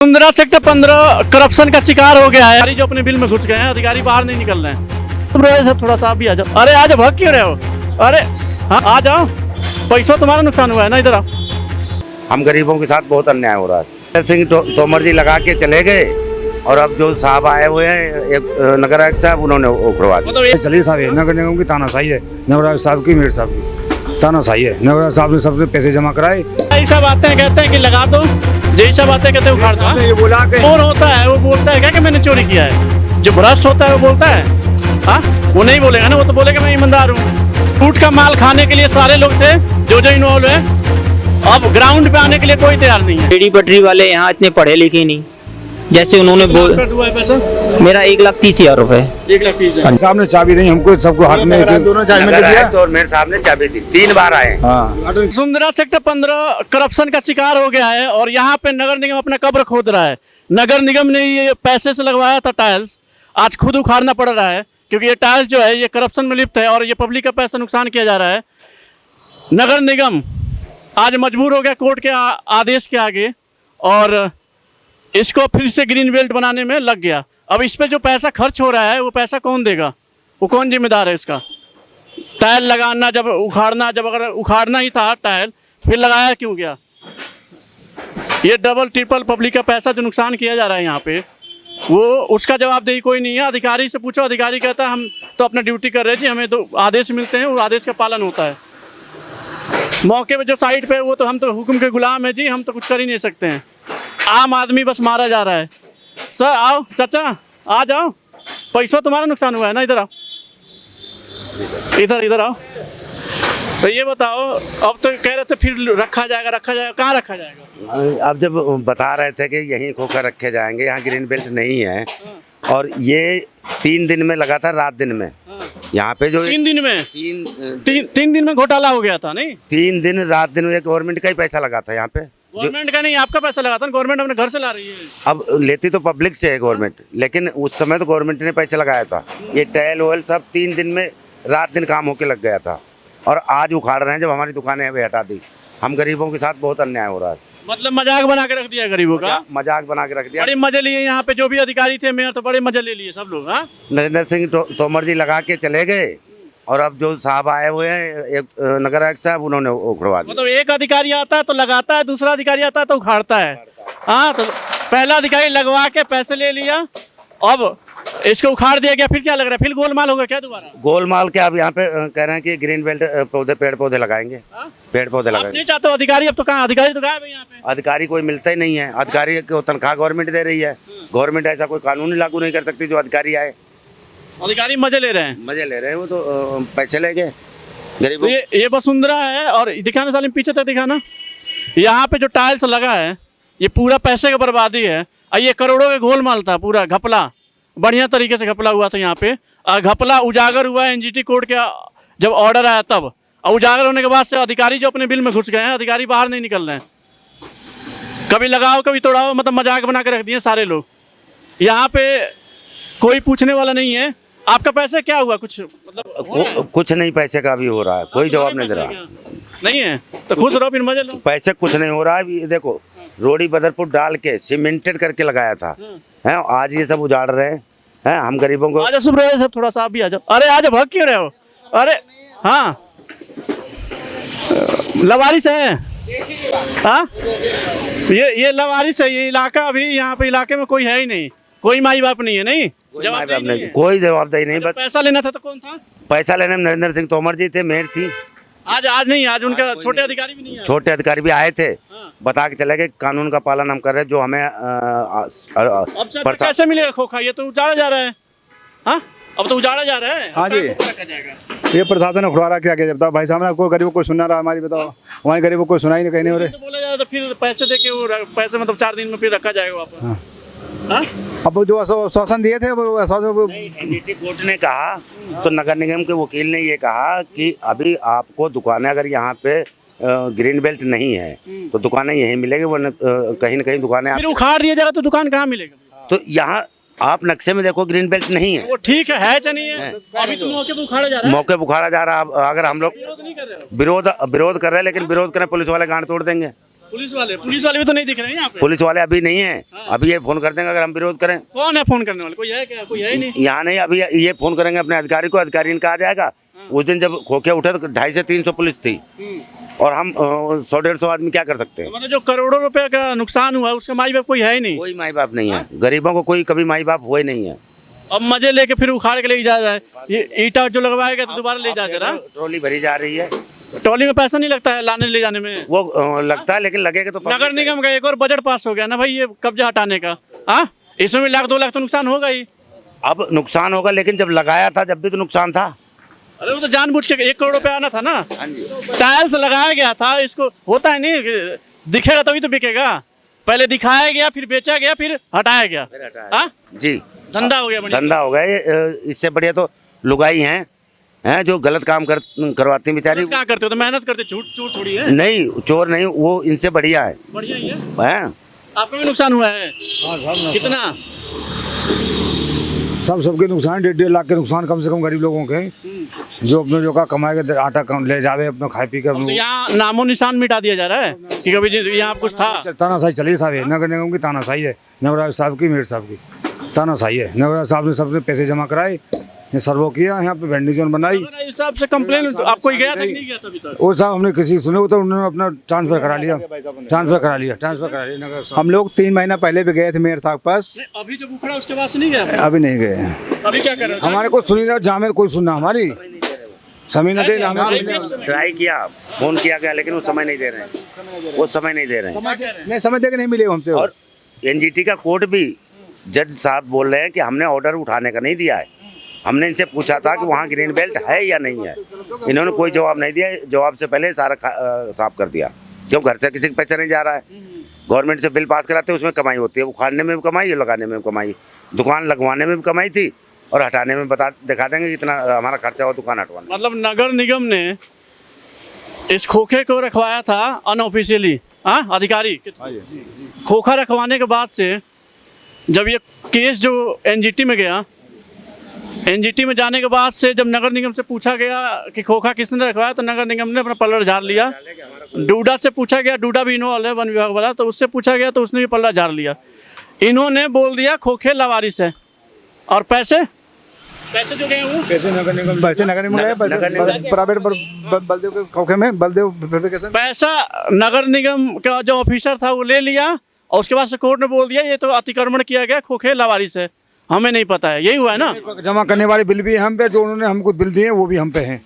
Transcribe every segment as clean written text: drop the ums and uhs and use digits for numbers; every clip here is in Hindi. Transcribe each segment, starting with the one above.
वसुंधरा सेक्टर 15 करप्शन का शिकार हो गया है। जो अपने बिल में घुस गए हैं, अधिकारी बाहर नहीं निकल रहे हैं। तुम रहे सब थोड़ा सा आप भी आ जाओ। अरे आज भाग क्यों रहे हो? अरे हाँ आ जाओ, पैसा तुम्हारा नुकसान हुआ है ना, इधर आओ। हम गरीबों के साथ बहुत अन्याय हो रहा है। सिंह तोमर जी लगा के चले गए और अब जो साहब आए हुए हैं, एक नगर आयुक्त साहब, उन्होंने उखड़वा दिया। मतलब चलिए साहब, नगर निगम की तानाशाही है, नगर आयुक्त साहब की, मेयर साहब की तानाशाही है। नगर आयुक्त साहब ने सबसे पैसे जमा कराए। यही सब आते हैं, कहते हैं कि लगा दो, यही सब आते हैं, कहते हैं उखाड़ दो। ये बोला कि चोर होता है वो बोलता है क्या कि मैंने चोरी किया है? जो भ्रष्ट होता है वो बोलता है, हाँ वो नहीं बोलेगा ना, वो तो बोलेगा मैं ईमानदार हूँ। फूट का माल खाने के लिए सारे लोग थे जो इन्वॉल्व है। अब ग्राउंड पे आने के लिए कोई तैयार नहीं है। रेडी पटरी वाले यहाँ इतने पढ़े लिखे नहीं, जैसे उन्होंने बोल मेरा 1,30,000 रुपए। 1,30,000 साहब ने चाबी दी हमको, सबको हाथ में दोनों नगर आयुक्त और मेरे साहब ने चाबी दी, 3 बार आए। वसुंधरा सेक्टर 15 करप्शन का शिकार हो गया है और यहाँ पे नगर निगम अपना कब्र खोद रहा है। नगर निगम ने ये पैसे से लगवाया था टाइल्स, आज खुद उखाड़ना पड़ रहा है क्योंकि ये टाइल्स जो है ये करप्शन में लिप्त है और ये पब्लिक का पैसा नुकसान किया जा रहा है। नगर निगम आज मजबूर हो गया कोर्ट के आदेश के आगे और इसको फिर से ग्रीन बेल्ट बनाने में लग गया। अब इस पे जो पैसा खर्च हो रहा है वो पैसा कौन देगा? वो कौन जिम्मेदार है इसका? टाइल लगाना जब उखाड़ना, जब अगर उखाड़ना ही था टाइल, फिर लगाया क्यों गया? ये डबल ट्रिपल पब्लिक का पैसा जो नुकसान किया जा रहा है यहाँ पे, वो उसका जवाबदेही कोई नहीं है। अधिकारी से पूछो, अधिकारी कहता है हम तो अपना ड्यूटी कर रहे जी, हमें तो आदेश मिलते हैं, वो आदेश का पालन होता है। मौके पे जो साइड पे वो तो हम तो हुक्म के गुलाम है जी, हम तो कुछ कर ही नहीं सकते हैं। आम आदमी बस मारा जा रहा है। सर आओ, चाचा आ जाओ, पैसा तुम्हारा नुकसान हुआ है ना, इधर आओ, इधर आओ। तो ये बताओ, अब तो कह रहे थे फिर रखा जाएगा, कहाँ रखा जाएगा? अब जब बता रहे थे कि यहीं खोकर रखे जाएंगे, यहाँ ग्रीन बेल्ट नहीं है और ये 3 दिन में लगातार रात दिन में यहाँ पे जो 3 दिन में तीन दिन में घोटाला हो गया था। नहीं 3 दिन रात दिन में गवर्नमेंट का ही पैसा लगा था यहाँ पे। गवर्नमेंट का नहीं, आपका पैसा लगा था। गवर्नमेंट अपने घर से ला रही है। अब लेती तो पब्लिक से है गवर्नमेंट, लेकिन उस समय तो गवर्नमेंट ने पैसा लगाया था। ये टाइल वोल सब 3 दिन में रात दिन काम होके लग गया था और आज उखाड़ रहे हैं जब हमारी दुकानें अभी हटा दी। हम गरीबों के साथ बहुत अन्याय हो रहा है। मतलब मजाक बना के रख दिया गरीबों का, मजाक बना के रख दिया। बड़े मजे लिए यहाँ पे, जो भी अधिकारी थे मेयर, तो बड़े मजे ले लिए सब लोग। हाँ नरेंद्र सिंह तोमर जी लगा के चले गए और अब जो साहब आए हुए हैं, एक नगर आयुक्त साहब, उन्होंने उखड़वा दिया। मतलब एक अधिकारी आता है तो लगाता है, दूसरा अधिकारी आता है तो उखाड़ता है। हाँ तो पहला अधिकारी लगवा के पैसे ले लिया, अब इसको उखाड़ दिया गया, फिर क्या लग रहा है? फिर गोलमाल होगा क्या दोबारा? गोलमाल के अब यहाँ पे कह रहे हैं कि ग्रीन बेल्ट पेड़ पौधे लगाएंगे। पेड़ पौधे आप लगाएंगे। नहीं चाहते हो अधिकारी? अब तो कहाँ अधिकारी तो गायब है यहाँ पे। अधिकारी कोई मिलता ही नहीं है। अधिकारी को तनख्वाह गवर्नमेंट दे रही है। गवर्नमेंट ऐसा कोई कानून लागू नहीं कर सकती जो अधिकारी आए। अधिकारी मजे ले रहे हैं, मजे ले रहे हैं, वो तो पैसे ले गए गरीबों। तो ये वसुंधरा है और दिखाना सालिम, पीछे तक दिखाना। यहाँ पे जो टाइल्स लगा है ये पूरा पैसे का बर्बादी है और ये करोड़ों का गोलमाल था, पूरा घपला, बढ़िया तरीके से घपला हुआ था यहाँ पे। घपला उजागर हुआ है एनजीटी कोर्ट के जब ऑर्डर आया तब, और उजागर होने के बाद से अधिकारी जो अपने बिल में घुस गए हैं, अधिकारी बाहर नहीं निकल रहे हैं। कभी लगाओ कभी तोड़ाओ, मतलब मजाक बना के रख दिए सारे लोग। यहाँ पे कोई पूछने वाला नहीं है। आपका पैसा क्या हुआ? कुछ मतलब कुछ नहीं, पैसे का भी हो रहा है, कोई जवाब नहीं दे रहा। नहीं है तो खुश रहो, फिर मजे लो। पैसे कुछ नहीं हो रहा है। ये देखो, रोडी बदरपुर डाल के सीमेंटेड करके लगाया था, हैं आज ये सब उजाड़ रहे हैं। हम गरीबों को आ जाओ, सुबह सब थोड़ा सा आप भी आ जाओ। अरे आज भाग क्यों रहे हो? अरे हाँ लवारिस है। हाँ ये लवारिस है, ये इलाका अभी यहाँ पे इलाके में कोई है ही नहीं, कोई माई बाप नहीं है। नहीं कोई जवाबदेही नहीं। बस पैसा लेना था तो कौन था? पैसा लेने में नरेंद्र सिंह तोमर जी थे, मेयर थी। आज नहीं, आज उनका छोटे अधिकारी भी नहीं है। छोटे अधिकारी भी आए थे, हाँ। बता के चले गए कानून का पालन हम कर रहे हैं, जो हमें अब सर कैसे मिलेगा खोखा? ये तो उजाड़ा जा रहा है। हाँ अब तो उजाड़ा जा रहा है। हाँ जी, रखा जाएगा। ये प्रशासन उखड़वा रहा, क्या क्या बताओ भाई साहब ना, कोई गरीबों को सुनना रहा हमारी, बताओ हमारे गरीबों को सुनाई नहीं, कहीं नहीं हो रहे। तो बोला जा रहा था फिर पैसे दे के, वो पैसे मतलब 4 दिन में फिर रखा जाएगा वापस। हाँ? अब जो आश्वासन दिए थे वो एनजीटी कोर्ट ने कहा, तो नगर निगम के वकील ने ये कहा कि अभी आपको दुकानें अगर यहाँ पे ग्रीन बेल्ट नहीं है तो दुकानें यहीं मिलेगी, वरना कहीं न कहीं दुकानें फिर उखाड़ दिया जाएगा तो दुकान कहाँ मिलेगा? तो यहाँ आप नक्शे में देखो ग्रीन बेल्ट नहीं है। वो ठीक है चाहे नहीं है, अभी तो मौके पे उखाड़ा जा रहा है। मौके बुखारा जा रहा है। अगर हम लोग विरोध नहीं कर रहे हो? विरोध कर रहे हैं, लेकिन विरोध करें पुलिस वाले गांड तोड़ देंगे। पुलिस वाले भी तो नहीं दिख रहे हैं यहाँ पे। पुलिस वाले अभी नहीं है, अभी ये फोन कर देंगे अगर हम विरोध करें। कौन है फोन करने वाले? कोई है क्या? कोई है ही नहीं। यहाँ नहीं, अभी ये फोन करेंगे अपने अधिकारी को, अधिकारी इनका आ जाएगा। उस दिन जब खोखे उठे तो 250 से 300 पुलिस थी और हम 100-150 आदमी क्या कर सकते हैं। मतलब जो करोड़ों रुपए का नुकसान हुआ उसका माई बाप कोई है ही नहीं। कोई माई बाप नहीं है, गरीबों को कोई कभी माई बाप हुए नहीं है। अब मजे लेके फिर उखाड़ के ले जा रहा है। ये ईटा जो लगवाया गया तो दोबारा ले जा रहा है। ट्रॉली भरी जा रही है, ट्रॉली में पैसा नहीं लगता है लाने ले जाने में। वो लगता है लेकिन लगेगा तो नगर निगम का एक और बजट पास हो गया ना भाई, ये कब्जा हटाने का। हाँ, इसमें भी 1-2 लाख तो नुकसान होगा ही। अब नुकसान होगा, लेकिन जब लगाया था जब भी तो नुकसान था। अरे वो तो जानबूझ के 1 करोड़ रुपए आना था ना। हाँ जी, टाइल्स लगाया गया था, इसको होता है नहीं, दिखेगा तभी तो बिकेगा। पहले दिखाया गया, फिर बेचा गया, फिर हटाया गया। हाँ जी, धंधा हो गया, बढ़िया। धंधा हो गया ये। इससे बढ़िया तो लुगाई हैं जो गलत काम करवाती हैं बेचारी। क्या करते हो? तो मेहनत करते, झूठ थोड़ी है। नहीं, चोर नहीं, वो इनसे बढ़िया है। बढ़िया ही है। हैं? आपका भी नुकसान हुआ है? कितना? सबके नुकसान 1.5 लाख के नुकसान कम से कम गरीब लोगों के, जो अपने जो का कमाए के आटा कम ले जावे अपना खाए पी कर। तो यहाँ नामो निशान मिटा दिया जा रहा है कि कभी यहाँ कुछ था। तानाशाही चली साहब, नगर निगम की तानाशाही है, नवराज साहब की, मेयर साहब की तानाशाही है। नवराज साहब ने सबसे पैसे जमा कराए, ये सर्वो किया, यहाँ पे वेंडिंग जोन बनाई। इस हिसाब से कंप्लेन आपको गया था कि नहीं गया था अभी तक? वो साहब हमने किसी सुने हो तो उन्होंने अपना ट्रांसफर करा लिया नगर। हम लोग 3 महीना पहले भी गए थे मेयर साहब के पास। अभी जब उखड़ा उसके बाद से नहीं गया? अभी नहीं गए। अभी क्या कर रहे हो? हमारे को सुनी रहा, जहाँ में कोई सुनना हमारी समय न दे रहे हमें। ट्राई किया, फोन किया गया, लेकिन वो समय नहीं दे रहे हैं। वो समय नहीं दे रहे हैं। नहीं, समय देकर नहीं मिले हमसे। और एनजीटी का कोर्ट भी, जज साहब बोल रहे हैं कि हमने ऑर्डर उठाने का नहीं दिया है। हमने इनसे पूछा था कि वहाँ ग्रीन बेल्ट है या नहीं है, इन्होंने कोई जवाब नहीं दिया। जवाब से पहले सारा साफ कर दिया, क्यों घर से किसी के पैसा नहीं जा रहा है। गवर्नमेंट से बिल पास कराते हैं, उसमें कमाई होती है। उखाड़ने में भी कमाई, लगाने में भी कमाई, दुकान लगवाने में भी कमाई थी और हटाने में दिखा देंगे कितना हमारा खर्चा हो दुकान हटवाने। मतलब नगर निगम ने इस खोखे को रखवाया था अनऑफिशियली। हाँ, अधिकारी खोखा रखवाने के बाद से जब ये केस जो एनजीटी में गया, एनजीटी में जाने के बाद से जब नगर निगम से पूछा गया कि खोखा किसने रखवाया, तो नगर निगम ने अपना पल्ला झाड़ लिया। डूडा से पूछा गया, डूडा भी इन्वॉल्व है वन विभाग वाला, तो उससे पूछा गया तो उसने भी पल्ला झाड़ लिया। इन्होंने बोल दिया खोखे लावारिस है। और पैसे जो गए वो पैसे नगर निगम प्राइवेट बलदेव के खोखे में, बलदेव फेब्रिकेशन। पैसा नगर निगम का जो ऑफिसर था वो ले लिया और उसके बाद से कोर्ट ने बोल दिया ये तो अतिक्रमण किया गया, खोखे लावारिस है, हमें नहीं पता है। यही हुआ है ना? जमा करने वाले बिल भी हम पे, जो उन्होंने हमको बिल दिए वो भी हम पे हैं।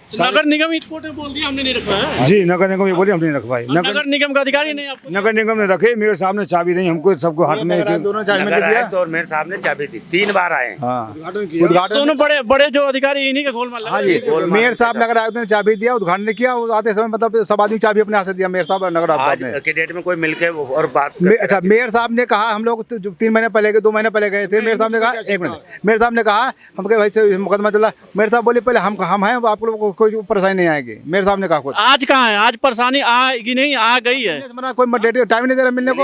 नगर निगम ही कोर्ट ने बोल दिया हमने नहीं रखवाया। जी, नगर निगम ये बोली हमने नहीं रखवाई। नगर निगम का अधिकारी नहीं आपको? नगर निगम ने रखे, मेरे सामने चाबी दी हमको, सबको हाथ में दोनों चाबी में नगर दिया। आए तो और मेरे साहब ने चाबी दी, 3 बार आए। उद्घाटन। दोनों बड़े जो अधिकारी इन्हीं का गोलमाल लगा। हाँ जी, मेयर साहब नगर आयुक्त ने चाबी दिया, उद्घाटन किया। आते समय मतलब सब आदमी चाबी अपने हाथ से दिया, मेयर साहब और नगर आयुक्त आज के डेट में कोई मिलके और बात अच्छा, मेयर साहब ने कहा, हम लोग 3 महीने पहले गए, 2 महीने पहले गए थे। मेयर साहब ने कहा, 1 मिनट, मेयर साहब ने कहा हम कहे भाई मुकदमा चला। मेयर साहब बोले पहले हम हैं, आप लोग को कोई परेशानी नहीं आएगी। मेयर साहब ने कहा खुद। आज कहाँ है? आज परेशानी आएगी नहीं, आ गई है। कोई टाइम नहीं दे रहा मिलने को।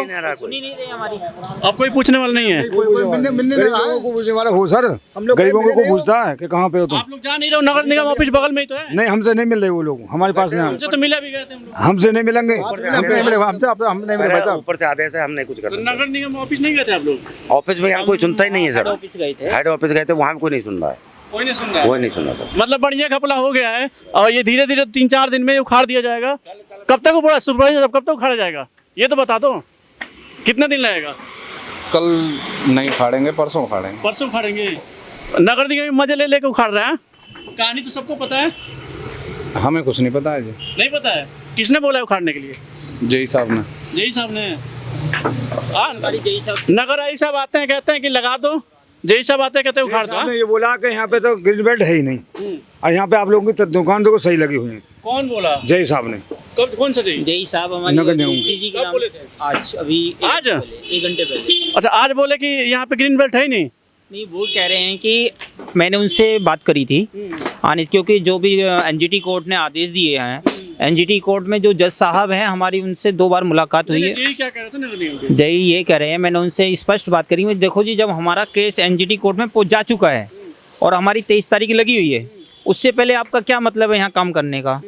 अब कोई पूछने वाला नहीं है। कोई मिलने नहीं रहा है। को पूछने वाला हो सर, हम लोग गरीबों को मिलने पूछता है कि कहाँ पे हो तुम। आप लोग जा नहीं रहे हो? नगर निगम ऑफिस बगल में ही तो है। नहीं, हमसे नहीं मिल रहे वो लोग, हमारे पास नहीं। हमसे तो मिला भी गए थे हम लोग। हमसे नहीं मिलेंगे। हम नहीं मिले भाई साहब। ऊपर से आदेश है, हम नहीं कुछ कर तो सकते। नगर निगम ऑफिस नहीं गए थे आप लोग? ऑफिस में यहाँ कोई सुनता ही नहीं है सर। ऑफिस गए थे। हेड ऑफिस गए थे, वहाँ भी कोई नहीं सुन रहा है। कोई नहीं सुन रहा है। कोई नहीं सुन रहा सर। मतलब बढ़िया घपला हो गया है और ये धीरे धीरे 3-4 दिन में उखाड़ दिया जाएगा। कब तक वो सुपरवाइजर कब तक उखाड़ा जाएगा ये तो बता दो, कितने दिन लगेगा? कल नहीं उखाड़ेंगे, परसों उखाड़ेंगे। परसों उखाड़ेंगे। नगर निगम मजे ले लेके उखाड़ रहा है। कहानी तो सबको पता है। हमें कुछ नहीं पता है जी। नहीं पता है? किसने बोला है उखाड़ने के लिए? जेई साहब ने। जेई साहब ने। नगर आयुक्त साहब आते हैं, कहते हैं कि लगा दो। जेई साहब आते हैं, कहते हैं उखाड़ दो। आपने ये बोला कि यहाँ पे तो ग्रीन बेल्ट है ही नहीं, और यहाँ पे आप लोगों की दुकान तो सही लगी हुई है। कौन बोला? जय साहब ने। कब? कौन सा जेई? जेई साहब नगर निगम हमारे के। कब बोले थे? आज अभी आज? 1 घंटे पहले। अच्छा, आज बोले कि यहाँ पे ग्रीन बेल्ट है ही नहीं। नहीं, वो कह रहे हैं कि मैंने उनसे बात करी थी आने, क्योंकि जो भी एनजीटी कोर्ट ने आदेश दिए हैं, एनजीटी कोर्ट में जो जज साहब हैं हमारी उनसे 2 बार मुलाकात हुई है। जेई क्या कह रहे थे नगर निगम के? जेई ये कह रहे हैं, मैंने उनसे स्पष्ट बात करी। देखो जी, जब हमारा केस एनजीटी कोर्ट में पहुंच जा चुका है और हमारी 23 तारीख लगी हुई है, उससे पहले आपका क्या मतलब है यहाँ काम करने का?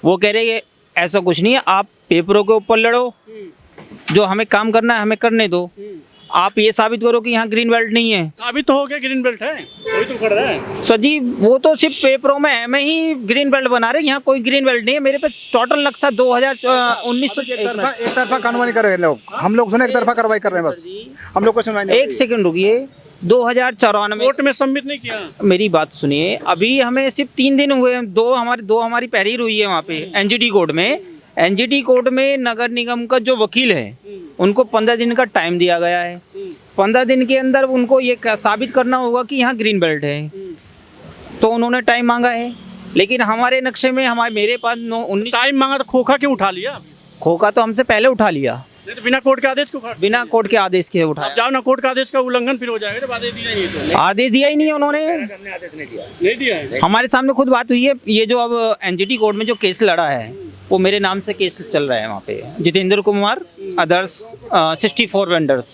वो कह रहे हैं ऐसा कुछ नहीं है, आप पेपरों के ऊपर लड़ो, जो हमें काम करना है हमें करने दो। आप ये साबित करो कि यहाँ ग्रीन बेल्ट नहीं है। साबित तो हो गया ग्रीन बेल्ट है, वही तो खड़ रहा है। सर जी वो तो सिर्फ पेपरों में है, मैं ही ग्रीन बेल्ट बना रहे, यहाँ कोई ग्रीन बेल्ट नहीं है। मेरे पे टोटल नक्शा 2019 एक तरफा कानूनी कर रहे हैं लोग, हम लोग सुने एक तरफा कार्रवाई कर रहे हैं बस, हम लोग को सुनवाई नहीं। एक सेकंड रुकिए, 2094 कोर्ट में सबमिट नहीं किया। मेरी बात सुनिए, अभी हमें सिर्फ 3 दिन हुए हैं, दो हमारी पहरी हुई है वहाँ पे एनजीटी कोर्ट में। एनजीटी कोर्ट में नगर निगम का जो वकील है उनको 15 दिन का टाइम दिया गया है। 15 दिन के अंदर उनको ये साबित करना होगा कि यहाँ ग्रीन बेल्ट है, तो उन्होंने टाइम मांगा है। लेकिन हमारे नक्शे में मेरे पास 19 टाइम मांगा तो खोखा क्यों उठा लिया? खोखा तो हमसे पहले उठा लिया, नहीं तो बिना कोर्ट के आदेश को उठा। बिना कोर्ट के आदेश के अब उठाया। जाओ ना, कोर्ट का आदेश का उल्लंघन फिर हो जाएगा जब आदेश दिया ही नहीं तो। आदेश दिया ही नहीं उन्होंने, नहीं दिया है। हमारे सामने खुद बात हुई है। ये जो अब एनजीटी कोर्ट में जो केस लड़ा है वो मेरे नाम से केस चल रहा है वहाँ पे, जितेंद्र कुमार अदर्स 64 वेंडर्स।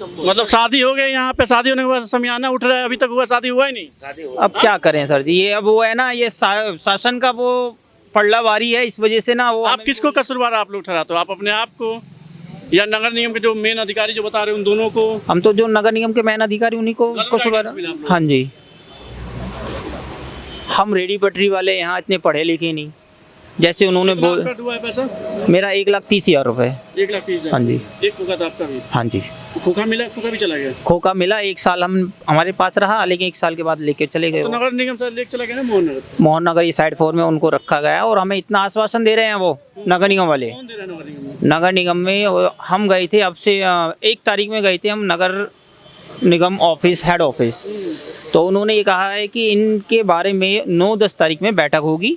मतलब शादी हो गई यहाँ पे, शादी होने के बाद समियाना उठ रहा है, अभी तक हुआ शादी हुआ ही नहीं। अब क्या करें सर जी, ये अब वो है ना, ये शासन का वो पड़लावारी है, इस वजह से ना वो आप किसको कसूरवार आप लोग ठहराते हो? आप अपने आप को या नगर निगम के जो मेन अधिकारी जो बता रहे हैं उन दोनों को? हम तो जो नगर निगम के मैन अधिकारी उन्हीं को कसूरवार। हाँ जी, हम रेडी पटरी वाले यहाँ इतने पढ़े लिखे नहीं, जैसे उन्होंने बोल। आपका डूबा है पैसा? मेरा 1,30,000 रुपए। 1,30,000? हाँ जी। एक खोखा था आपका भी? हाँ जी, तो खोखा मिला, खोखा भी चला गया? खोखा मिला, 1 साल हमारे पास रहा, लेकिन 1 साल के बाद लेके चले गए तो वो। नगर निगम से लेके चला गया ना मोहन नगर? मोहन नगर ये साइड 4 में उनको रखा गया, और हमें इतना आश्वासन दे रहे हैं वो नगर निगम वाले। कौन दे रहा है नगर निगम में? नगर निगम में हम गए थे, अब से 1 तारीख में गए थे हम नगर निगम ऑफिस, हेड ऑफिस। तो उन्होंने ये कहा है कि इनके बारे में 9-10 तारीख में बैठक होगी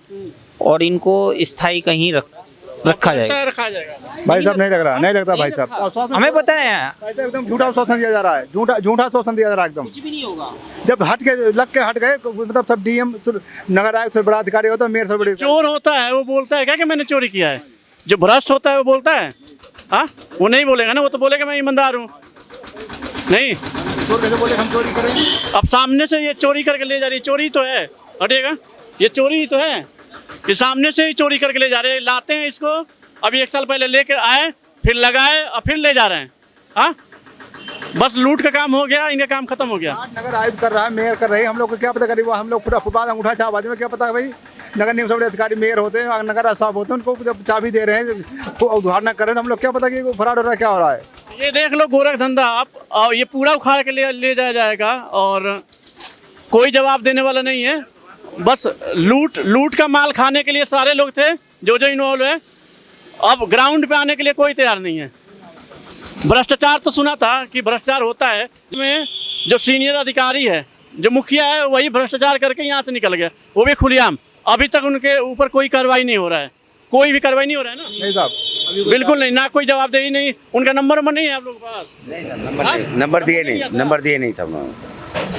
और इनको स्थायी कहीं रखा जाएगा। रखा जाएगा। भाई साहब नहीं लग रहा, नहीं लगता भाई साहब, हमें पता है ऐसे एकदम झूठा आश्वासन दिया जा रहा है, झूठा आश्वासन दिया जा रहा है एकदम। कुछ भी नहीं होगा। जब हट के हट गए, मतलब सब डीएम नगर आयुक्त से बड़ा अधिकारी होता है, मेयर से बड़ी। चोर होता है वो बोलता है क्या कि मैंने चोरी किया है? जो भ्रष्ट होता है वो बोलता है? हाँ, वो नहीं बोलेगा ना, वो तो बोलेगा मैं ईमानदार हूँ। नहीं, चोर कैसे बोले हम चोरी करेंगे? अब सामने से ये चोरी करके ले जा रही है, चोरी तो है, हटेगा, ये चोरी ही तो है। ये सामने से ही चोरी करके ले जा रहे हैं, लाते हैं इसको। अभी 1 साल पहले लेकर आए, फिर लगाए और फिर ले जा रहे हैं। हाँ, बस लूट का काम हो गया, इनका काम खत्म हो गया। नगर आयुक्त कर रहा है, मेयर कर रही है, हम लोग को क्या पता करें? हम लोग पूरा फुटपाथ अंगूठा छाप में क्या पता भाई? नगर निगम से बड़े अधिकारी मेयर होते हैं, नगर साहब होते हैं, उनको जब चाबी दे रहे हैं, तो उधार न करें, तो हम लोग क्या पता कि फ्रॉड हो रहा है, क्या हो रहा है? ये देख लो गोरख धंधा आप, और ये पूरा उखाड़ के ले जाया जाएगा और कोई जवाब देने वाला नहीं है। बस लूट का माल खाने के लिए सारे लोग थे जो इन्वॉल्व है। अब ग्राउंड पे आने के लिए कोई तैयार नहीं है। भ्रष्टाचार तो सुना था कि भ्रष्टाचार होता है, इसमें जो सीनियर अधिकारी है, जो मुखिया है, वही भ्रष्टाचार करके यहाँ से निकल गया, वो भी खुलेआम। अभी तक उनके ऊपर कोई कार्रवाई नहीं हो रहा है, कोई भी कार्रवाई नहीं हो रहा है ना? नहीं साहब, बिल्कुल नहीं, ना कोई जवाबदेही नहीं। उनका नंबर नहीं है आप लोगों के पास? नंबर दिए नहीं था उन्होंने।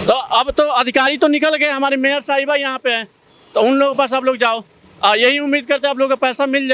तो अब तो अधिकारी तो निकल गए, हमारे मेयर साहिबा यहाँ पे हैं, तो उन लोगों के पास आप लोग जाओ। यही उम्मीद करते हैं आप लोगों का पैसा मिल जाए।